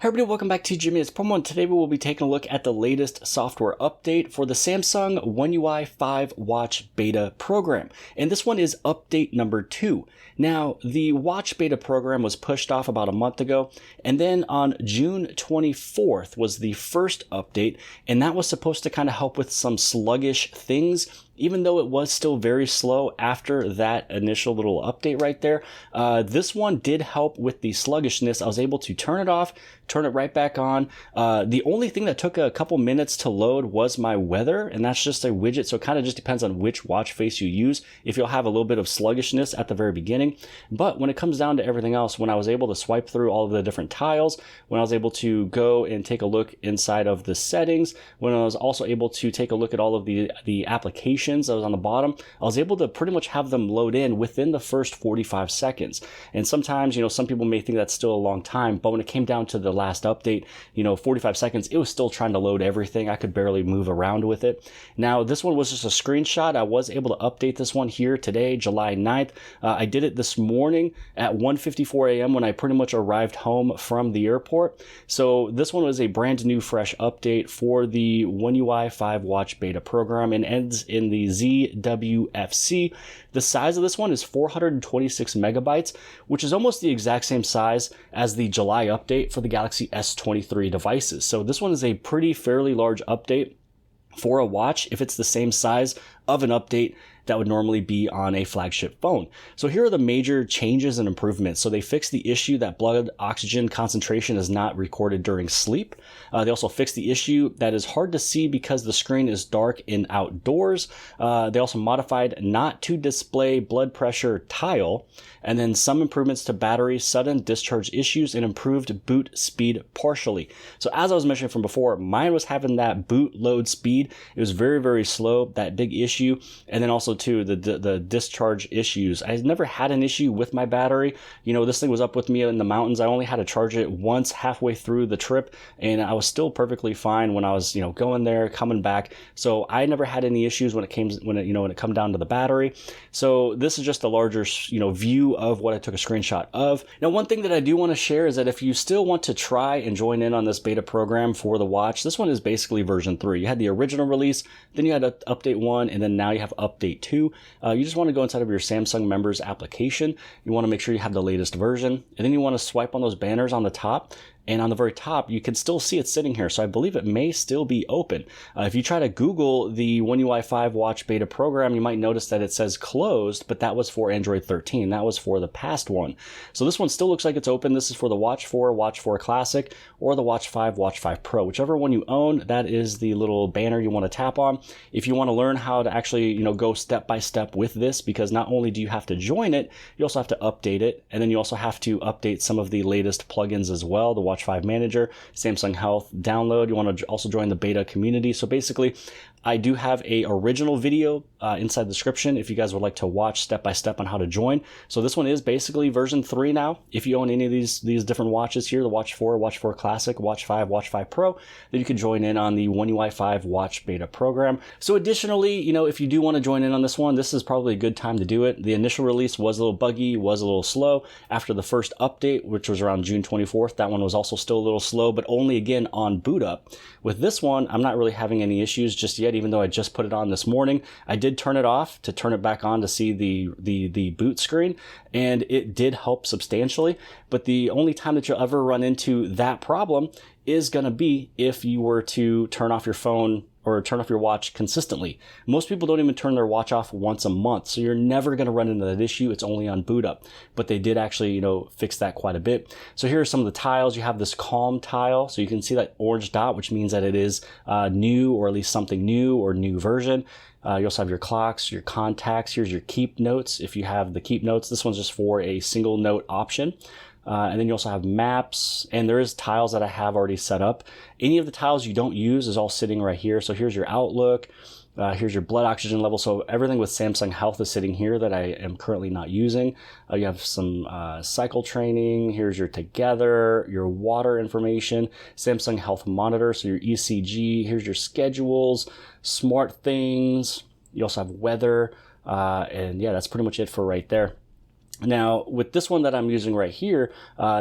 Hey everybody, welcome back to Jimmy It's Promo, and today we will be taking a look at the latest software update for the Samsung One UI 5 Watch Beta program. And this one is update number 2. Now, the Watch Beta program was pushed off about a month ago, and then on June 24th was the first update, and that was supposed to kind of help with some sluggish things. Even though it was still very slow after that initial little update right there, this one did help with the sluggishness. I was able to turn it off, turn it right back on. The only thing that took a couple minutes to load was my weather, and that's just a widget, so it kind of just depends on which watch face you use, if you'll have a little bit of sluggishness at the very beginning. But when it comes down to everything else, when I was able to swipe through all of the different tiles, when I was able to go and take a look inside of the settings, when I was also able to take a look at all of the applications that was on the bottom, I was able to pretty much have them load in within the first 45 seconds. And sometimes, some people may think that's still a long time, but when it came down to the last update, 45 seconds, it was still trying to load everything. I could barely move around with it. Now, this one was just a screenshot. I was able to update this one here today, July 9th. I did it this morning at 1:54 a.m. when I pretty much arrived home from the airport. So this one was a brand new, fresh update for the One UI 5 Watch Beta program and ends in the ZWFC. The size of this one is 426 megabytes, which is almost the exact same size as the July update for the Galaxy S23 devices. So this one is a fairly large update for a watch if it's the same size of an update that would normally be on a flagship phone. So here are the major changes and improvements. So they fixed the issue that blood oxygen concentration is not recorded during sleep. They also fixed the issue that is hard to see because the screen is dark in outdoors. They also modified not to display blood pressure tile, and then some improvements to battery sudden discharge issues and improved boot speed partially. So as I was mentioning from before, mine was having that boot load speed. It was very, very slow, that big issue. And then also too, the discharge issues. I never had an issue with my battery. This thing was up with me in the mountains. I only had to charge it once halfway through the trip, and I was still perfectly fine when I was, going there, coming back. So I never had any issues when it came down to the battery. So this is just a larger, view of what I took a screenshot of. Now, one thing that I do want to share is that if you still want to try and join in on this beta program for the watch, this one is basically version 3. You had the original release, then you had update 1, and then now you have update 2. You just want to go inside of your Samsung members application. You want to make sure you have the latest version, and then you want to swipe on those banners on the top. And on the very top, you can still see it sitting here. So I believe it may still be open. If you try to Google the One UI 5 Watch Beta program, you might notice that it says closed, but that was for Android 13. That was for the past one. So this one still looks like it's open. This is for the Watch 4, Watch 4 Classic, or the Watch 5, Watch 5 Pro. Whichever one you own, that is the little banner you want to tap on. If you want to learn how to actually, go step by step with this, because not only do you have to join it, you also have to update it. And then you also have to update some of the latest plugins as well. The Watch 5 Manager, Samsung Health download. You want to also join the beta community. So basically, I do have a original video inside the description if you guys would like to watch step by step on how to join. So this one is basically version 3 now. If you own any of these different watches here, the Watch 4, Watch 4 Classic, Watch 5, Watch 5 Pro, then you can join in on the One UI 5 Watch Beta program. So additionally, if you do want to join in on this one, this is probably a good time to do it. The initial release was a little buggy, was a little slow. After the first update, which was around June 24th, that one was also still a little slow, but only again on boot up. With this one, I'm not really having any issues just yet, even though I just put it on this morning. I did turn it off to turn it back on to see the boot screen, and it did help substantially. But the only time that you'll ever run into that problem is going to be if you were to turn off your phone or turn off your watch consistently. Most people don't even turn their watch off once a month, so you're never going to run into that issue. It's only on boot up. But they did actually, fix that quite a bit. So here are some of the tiles. You have this calm tile, so you can see that orange dot, which means that it is new, or at least something new or new version. You also have your clocks, your contacts. Here's your keep notes. If you have the keep notes, this one's just for a single note option. And then you also have maps, and there is tiles that I have already set up. Any of the tiles you don't use is all sitting right here. So here's your Outlook, here's your blood oxygen level. So everything with Samsung Health is sitting here that I am currently not using. You have some cycle training. Here's your Together, your water information, Samsung Health Monitor, so your ECG. Here's your schedules, smart things. You also have weather, and yeah, that's pretty much it for right there. Now, with this one that I'm using right here,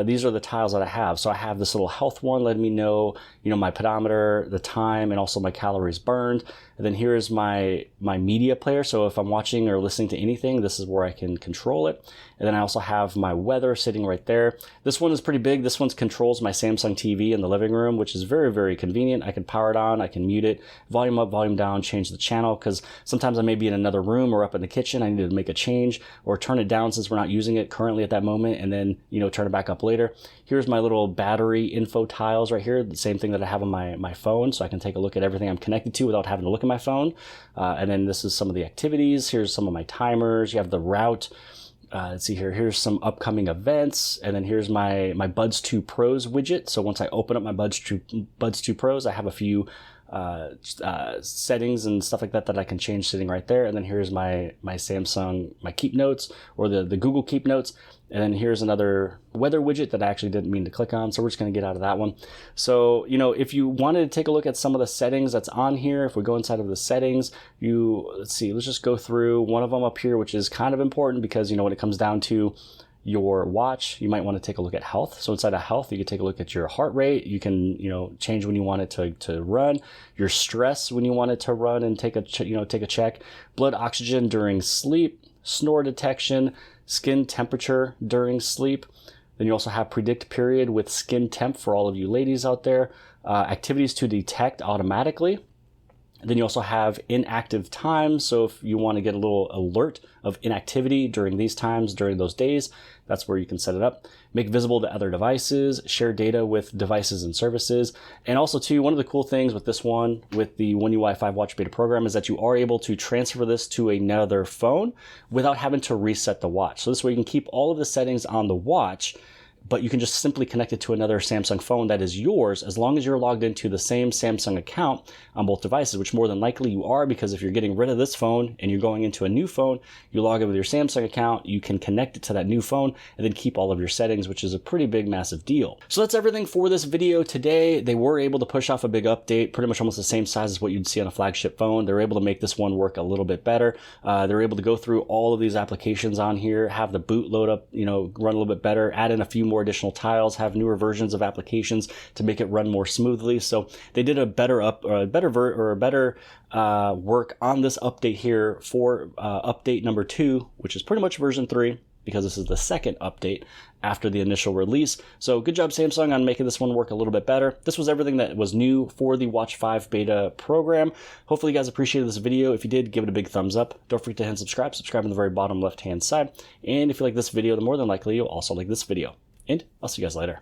these are the tiles that I have. So I have this little health one letting me know, my pedometer, the time, and also my calories burned. And then here is my media player. So if I'm watching or listening to anything, this is where I can control it. And then I also have my weather sitting right there. This one is pretty big. This one controls my Samsung TV in the living room, which is very, very convenient. I can power it on, I can mute it, volume up, volume down, change the channel, because sometimes I may be in another room or up in the kitchen. I need to make a change or turn it down since we're not using it currently at that moment, and then, turn it back up later. Here's my little battery info tiles right here, the same thing that I have on my phone, so I can take a look at everything I'm connected to without having to look at my phone. And then this is some of the activities. Here's some of my timers. You have the route. Let's see here. Here's some upcoming events, and then here's my Buds 2 Pros widget. So once I open up my Buds 2 Pros, I have a few settings and stuff like that I can change sitting right there. And then here's my Samsung, my Keep Notes, or the Google Keep Notes. And then here's another weather widget that I actually didn't mean to click on, so we're just going to get out of that one. So, if you wanted to take a look at some of the settings that's on here, if we go inside of the settings, let's just go through one of them up here, which is kind of important because, when it comes down to your watch, you might want to take a look at health. So inside of health, you can take a look at your heart rate. You can, change when you want it to run, your stress when you want it to run and take a check, blood oxygen during sleep, snore detection, skin temperature during sleep. Then you also have predict period with skin temp for all of you ladies out there, activities to detect automatically. Then you also have inactive time. So if you want to get a little alert of inactivity during these times, during those days, that's where you can set it up. Make visible to other devices, share data with devices and services. And also too, one of the cool things with this one, with the One UI 5 Watch Beta program, is that you are able to transfer this to another phone without having to reset the watch. So this way you can keep all of the settings on the watch, but you can just simply connect it to another Samsung phone that is yours as long as you're logged into the same Samsung account on both devices, which more than likely you are, because if you're getting rid of this phone and you're going into a new phone, you log in with your Samsung account, you can connect it to that new phone and then keep all of your settings, which is a pretty big, massive deal. So that's everything for this video today. They were able to push off a big update, pretty much almost the same size as what you'd see on a flagship phone. They're able to make this one work a little bit better. They're able to go through all of these applications on here, have the boot load up, run a little bit better, add in a few more additional tiles, have newer versions of applications to make it run more smoothly. So they did a better work on this update here for update number 2, which is pretty much version 3, because this is the second update after the initial release. So good job, Samsung, on making this one work a little bit better. This was everything that was new for the Watch 5 beta program. Hopefully you guys appreciated this video. If you did, give it a big thumbs up. Don't forget to hit subscribe on the very bottom left-hand side. And if you like this video, then more than likely you'll also like this video. And I'll see you guys later.